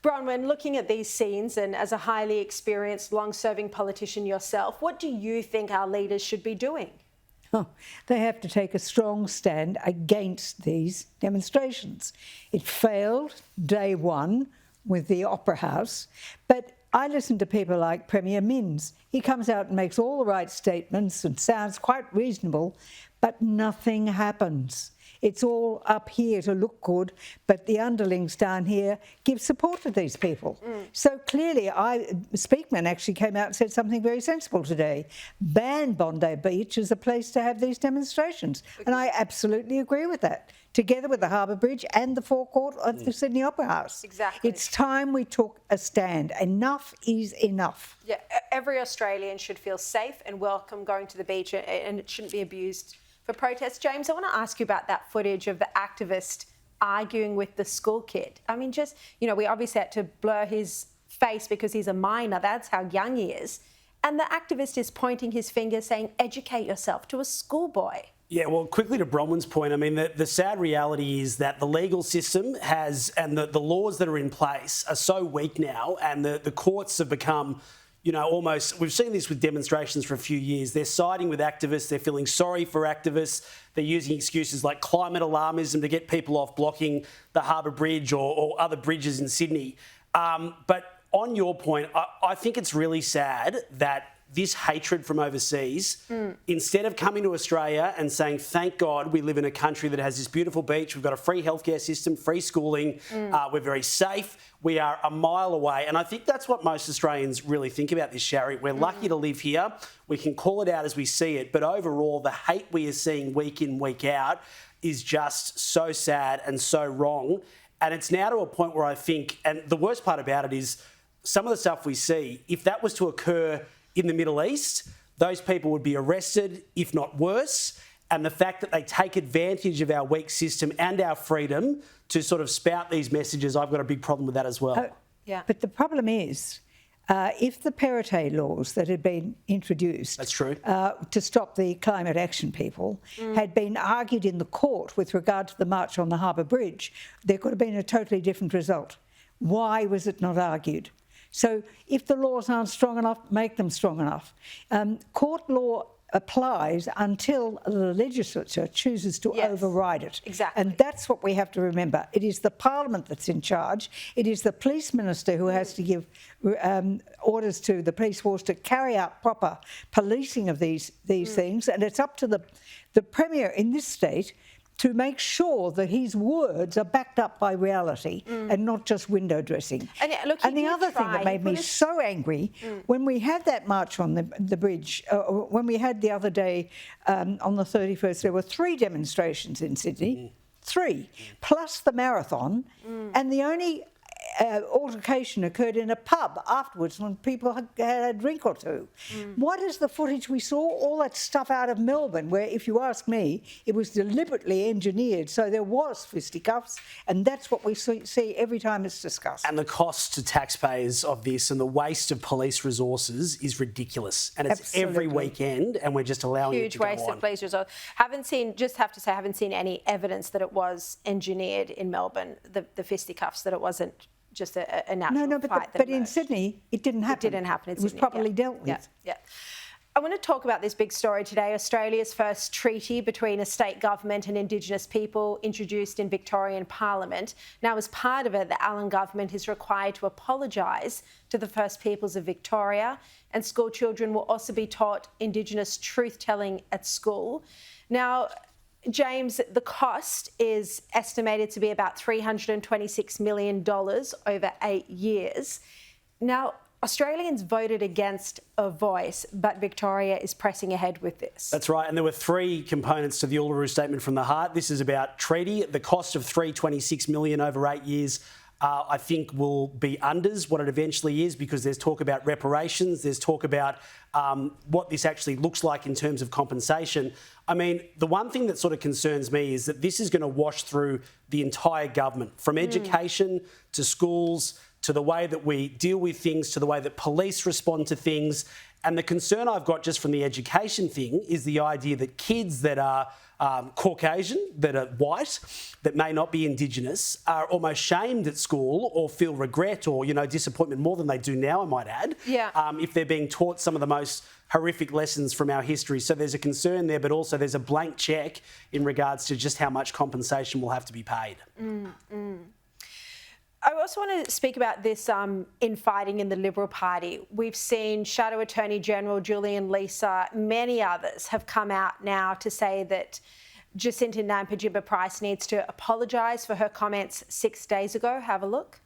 Bronwyn, looking at these scenes and as a highly experienced, long-serving politician yourself, what do you think our leaders should be doing? Oh, they have to take a strong stand against these demonstrations. It failed day one with the Opera House, but I listen to people like Premier Minns. He comes out and makes all the right statements and sounds quite reasonable, but nothing happens. It's all up here to look good, but the underlings down here give support to these people. So clearly, Speakman actually came out and said something very sensible today. Ban Bondi Beach as a place to have these demonstrations. And I absolutely agree with that, together with the Harbour Bridge and the forecourt of the Sydney Opera House. Exactly. It's time we took a stand. Enough is enough. Yeah, every Australian should feel safe and welcome going to the beach, and it shouldn't be abused for protests. James, I want to ask you about that footage of the activist arguing with the school kid. I mean, just, you know, we obviously had to blur his face because he's a minor. That's how young he is. And the activist is pointing his finger saying, educate yourself, to a schoolboy. Yeah, well, quickly to Bronwyn's point, I mean, the sad reality is that the legal system has, and the laws that are in place are so weak now, and the courts have become, you know, almost, we've seen this with demonstrations for a few years. They're siding with activists, they're feeling sorry for activists, they're using excuses like climate alarmism to get people off blocking the Harbour Bridge or other bridges in Sydney. But on your point, I think it's really sad that this hatred from overseas, instead of coming to Australia and saying, thank God we live in a country that has this beautiful beach, we've got a free healthcare system, free schooling, we're very safe, we are a mile away. And I think that's what most Australians really think about this, Sharri. We're lucky to live here. We can call it out as we see it. But overall, the hate we are seeing week in, week out is just so sad and so wrong. And it's now to a point where I think, and the worst part about it is some of the stuff we see, if that was to occur in the Middle East, those people would be arrested, if not worse. And the fact that they take advantage of our weak system and our freedom to sort of spout these messages, I've got a big problem with that as well. Yeah. But the problem is, if the Parity laws that had been introduced That's true. To stop the climate action people had been argued in the court with regard to the march on the Harbour Bridge, there could have been a totally different result. Why was it not argued? So if the laws aren't strong enough, make them strong enough. Court law applies until the legislature chooses to override it. Exactly. And that's what we have to remember. It is the Parliament that's in charge. It is the police minister who has to give orders to the police force to carry out proper policing of these things. And it's up to the Premier in this state to make sure that his words are backed up by reality and not just window dressing. And, look, and the other thing that made me so angry, when we had that march on the bridge, when we had the other day on the 31st, there were 3 demonstrations in Sydney, 3, plus the marathon, and the only altercation occurred in a pub afterwards when people had a drink or two. What is the footage we saw? All that stuff out of Melbourne, where, if you ask me, it was deliberately engineered. So there was fisticuffs, and that's what we see every time it's discussed. And the cost to taxpayers of this and the waste of police resources is ridiculous. And it's every weekend, and we're just allowing it to go on. Huge waste of police resources. Haven't seen any evidence that it was engineered in Melbourne, the fisticuffs, that it wasn't just a natural fight. But in Sydney, it didn't happen. It didn't happen in Sydney. It was properly dealt with. Yeah. I want to talk about this big story today, Australia's first treaty between a state government and Indigenous people, introduced in Victorian Parliament. Now, as part of it, the Allen government is required to apologise to the First Peoples of Victoria, and school children will also be taught Indigenous truth-telling at school. Now, James, the cost is estimated to be about $326 million over 8 years. Now, Australians voted against a voice, but Victoria is pressing ahead with this. That's right, and there were 3 components to the Uluru Statement from the Heart. This is about treaty. The cost of $326 million over 8 years, I think, will be unders what it eventually is, because there's talk about reparations, there's talk about what this actually looks like in terms of compensation. I mean, the one thing that sort of concerns me is that this is going to wash through the entire government, from education to schools to the way that we deal with things, to the way that police respond to things. And the concern I've got just from the education thing is the idea that kids that are Caucasian, that are white, that may not be Indigenous, are almost shamed at school or feel regret or, disappointment more than they do now, I might add, if they're being taught some of the most horrific lessons from our history. So there's a concern there, but also there's a blank cheque in regards to just how much compensation will have to be paid. I also want to speak about this infighting in the Liberal Party. We've seen Shadow Attorney General Julian Leeser, many others have come out now to say that Jacinta Nampijinpa Price needs to apologise for her comments 6 days ago. Have a look.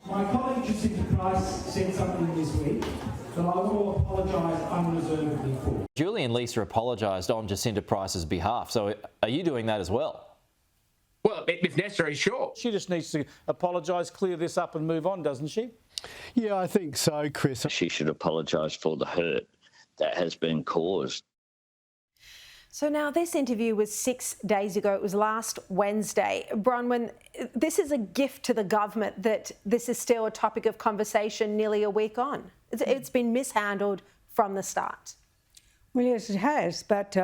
My colleague Jacinta Price said something this week that I want to apologise unreservedly for. Julian Leeser apologised on Jacinta Price's behalf, so are you doing that as well? Well, if necessary, sure. She just needs to apologise, clear this up and move on, doesn't she? Yeah, I think so, Chris. She should apologise for the hurt that has been caused. So now this interview was 6 days ago. It was last Wednesday. Bronwyn, this is a gift to the government that this is still a topic of conversation nearly a week on. It's been mishandled from the start. Well, yes, it has, but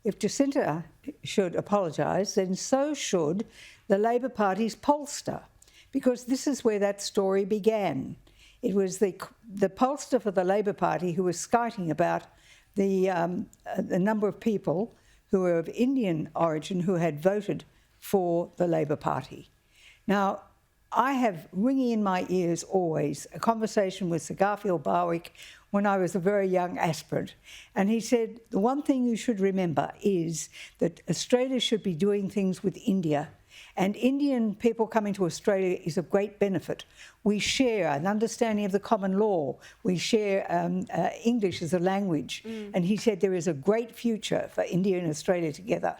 if Jacinta should apologise, then so should the Labor Party's pollster, because this is where that story began. It was the pollster for the Labor Party who was skiting about the number of people who were of Indian origin who had voted for the Labor Party. Now, I have ringing in my ears always a conversation with Sir Garfield Barwick when I was a very young aspirant. And he said, the one thing you should remember is that Australia should be doing things with India. And Indian people coming to Australia is of great benefit. We share an understanding of the common law. We share English as a language. And he said there is a great future for India and Australia together.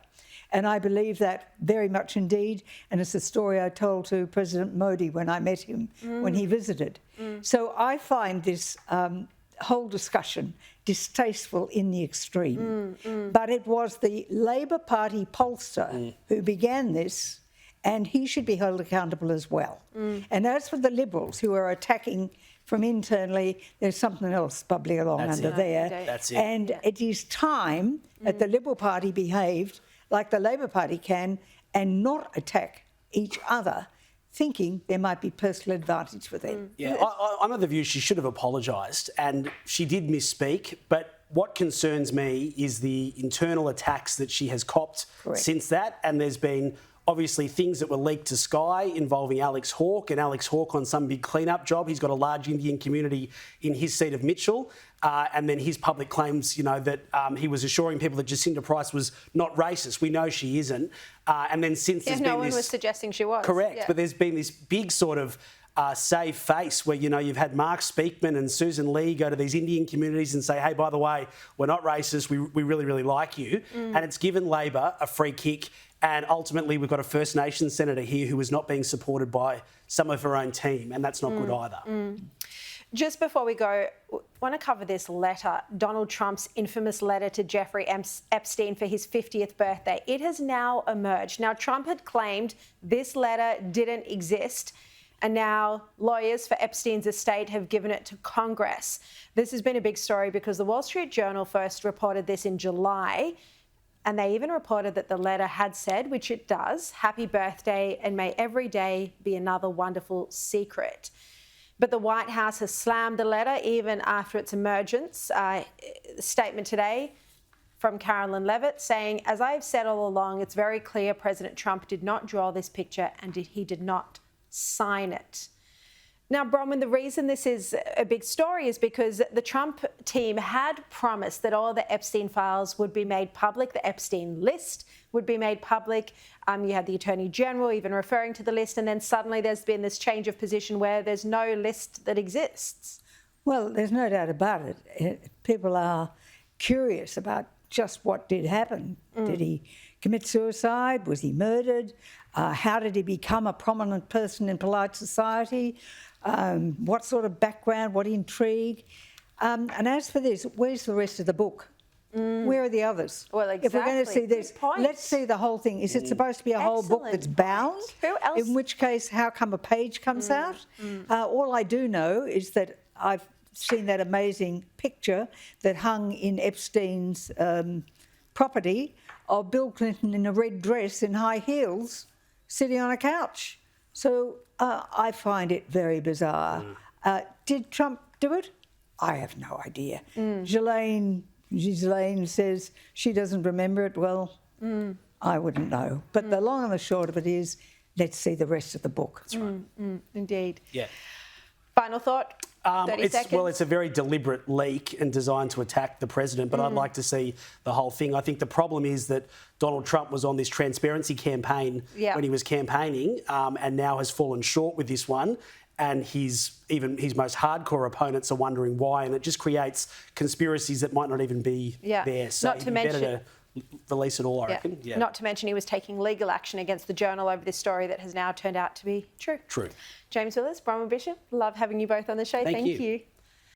And I believe that very much indeed. And it's a story I told to President Modi when I met him, when he visited. So I find this whole discussion distasteful in the extreme. But it was the Labor Party pollster who began this, and he should be held accountable as well. And as for the Liberals who are attacking from internally, there's something else bubbling along under there. That's it. And it is time that the Liberal Party behaved like the Labor Party can and not attack each other, thinking there might be personal advantage for them. Yeah, I'm of the view she should have apologised, and she did misspeak, but what concerns me is the internal attacks that she has copped since that, and there's been obviously things that were leaked to Sky involving Alex Hawke, and Alex Hawke on some big clean-up job. He's got a large Indian community in his seat of Mitchell, and then his public claims, that he was assuring people that Jacinta Price was not racist. We know she isn't. And then since there's been no one this... was suggesting she was. Correct, but there's been this big sort of save face where, you've had Mark Speakman and Susan Lee go to these Indian communities and say, hey, by the way, we're not racist, we really, really like you. And it's given Labor a free kick. And ultimately, we've got a First Nations senator here who is not being supported by some of her own team, and that's not good either. Just before we go, I want to cover this letter, Donald Trump's infamous letter to Jeffrey Epstein for his 50th birthday. It has now emerged. Now, Trump had claimed this letter didn't exist, and now lawyers for Epstein's estate have given it to Congress. This has been a big story because the Wall Street Journal first reported this in July, and they even reported that the letter had said, which it does, happy birthday and may every day be another wonderful secret. But the White House has slammed the letter even after its emergence. Statement today from Carolyn Levitt saying, as I've said all along, it's very clear President Trump did not draw this picture and he did not sign it. Now, Bronwyn, the reason this is a big story is because the Trump team had promised that all the Epstein files would be made public, the Epstein list would be made public. You had the Attorney General even referring to the list, and then suddenly there's been this change of position where there's no list that exists. Well, there's no doubt about it. People are curious about just what did happen. Did he commit suicide? Was he murdered? How did he become a prominent person in polite society? What sort of background, what intrigue? And as for this, where's the rest of the book? Where are the others? Well, If we're going to see exactly. this, Good point. let's see the whole thing. Is it supposed to be a whole book Excellent that's point. bound? Who else? In which case, how come a page comes out? All I do know is that I've seen that amazing picture that hung in Epstein's property of Bill Clinton in a red dress in high heels sitting on a couch. So I find it very bizarre. Did Trump do it? I have no idea. Ghislaine says she doesn't remember it. Well, I wouldn't know. But the long and the short of it is, let's see the rest of the book. That's right. Indeed. Yeah. Final thought? 30 seconds. Well, it's a very deliberate leak and designed to attack the president, but I'd like to see the whole thing. I think the problem is that Donald Trump was on this transparency campaign when he was campaigning, and now has fallen short with this one. And his most hardcore opponents are wondering why, and it just creates conspiracies that might not even be there. So Not to mention, better to release it all, I reckon. Yeah. Not to mention he was taking legal action against the Journal over this story that has now turned out to be true. True. James Willis, Bronwyn Bishop, love having you both on the show. Thank you. you.